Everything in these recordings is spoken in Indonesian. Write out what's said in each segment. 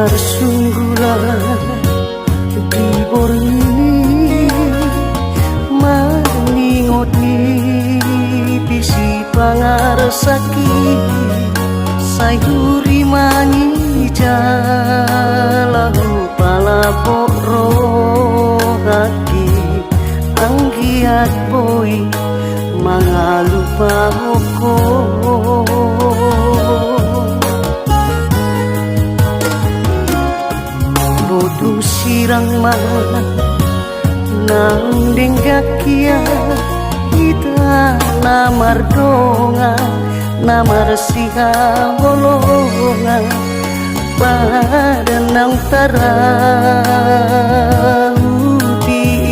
marsunggulan di bor ini maningot ni bisi pangarsaki sayuri mangi jalahu palapok rohaki anggiat boy mangalupa oko bodoh sirang man nang denggakia kita namar donga namar siha bolonga pada nang tarahuti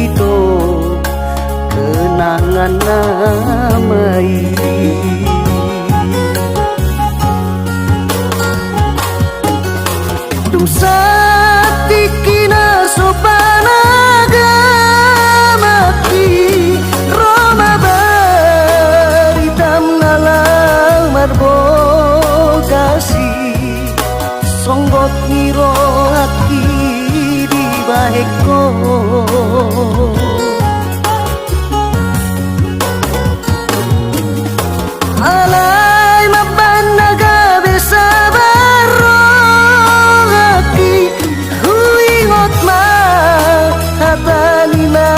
itu kenangan namai dosa tikina sopanaga maki Roma baritam nalang marbogasi songgot ngiro hati di baheko alay mabanaga besabaro hati huingot ma hatani na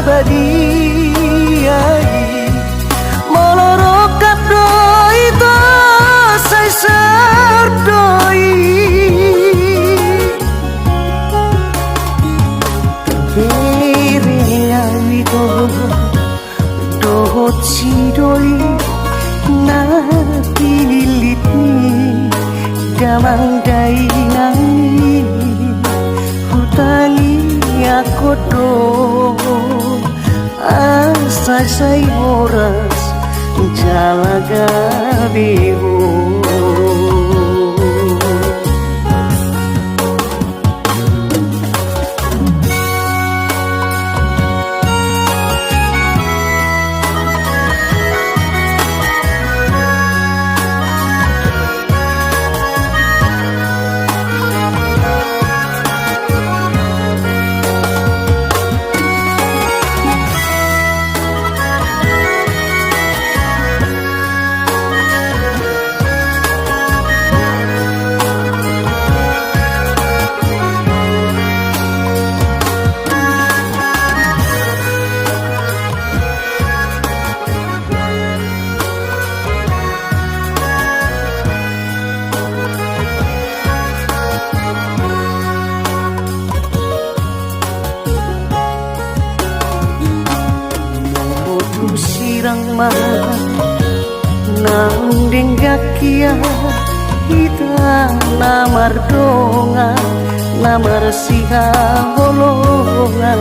badiyai molorokap doi to say sardoi Kiriawito dohot sidoli na pinilit ni damang dainang hutangi ako do asa say oras jalaga biho sirang man nang denggakia kita namar donga namar siha bolonga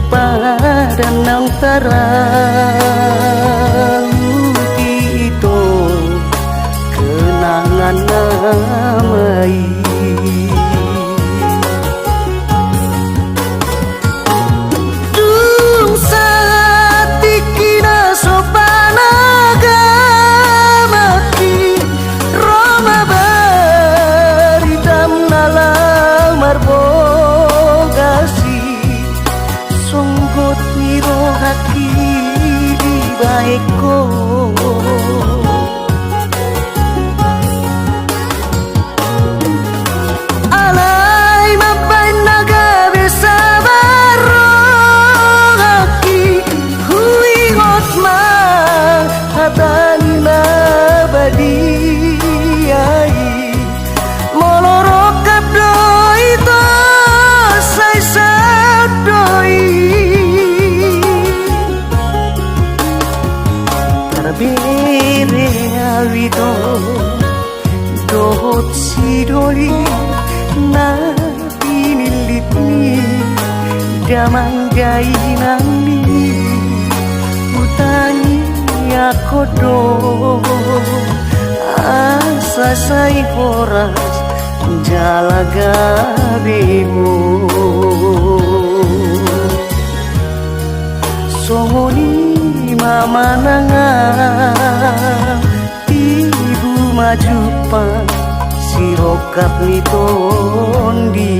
pada nang tarahuti itu kenangan namai baikku alay mapanaga besabaro haki huingot ma hatani na badiyai molorokap doi to say sadoi Bere awito dohot sidoli na pinilit ni damang gainang ni utangi ako do asa say oras jalaga bimo songoni mama nanga ibu maju pa sirokap ni tondi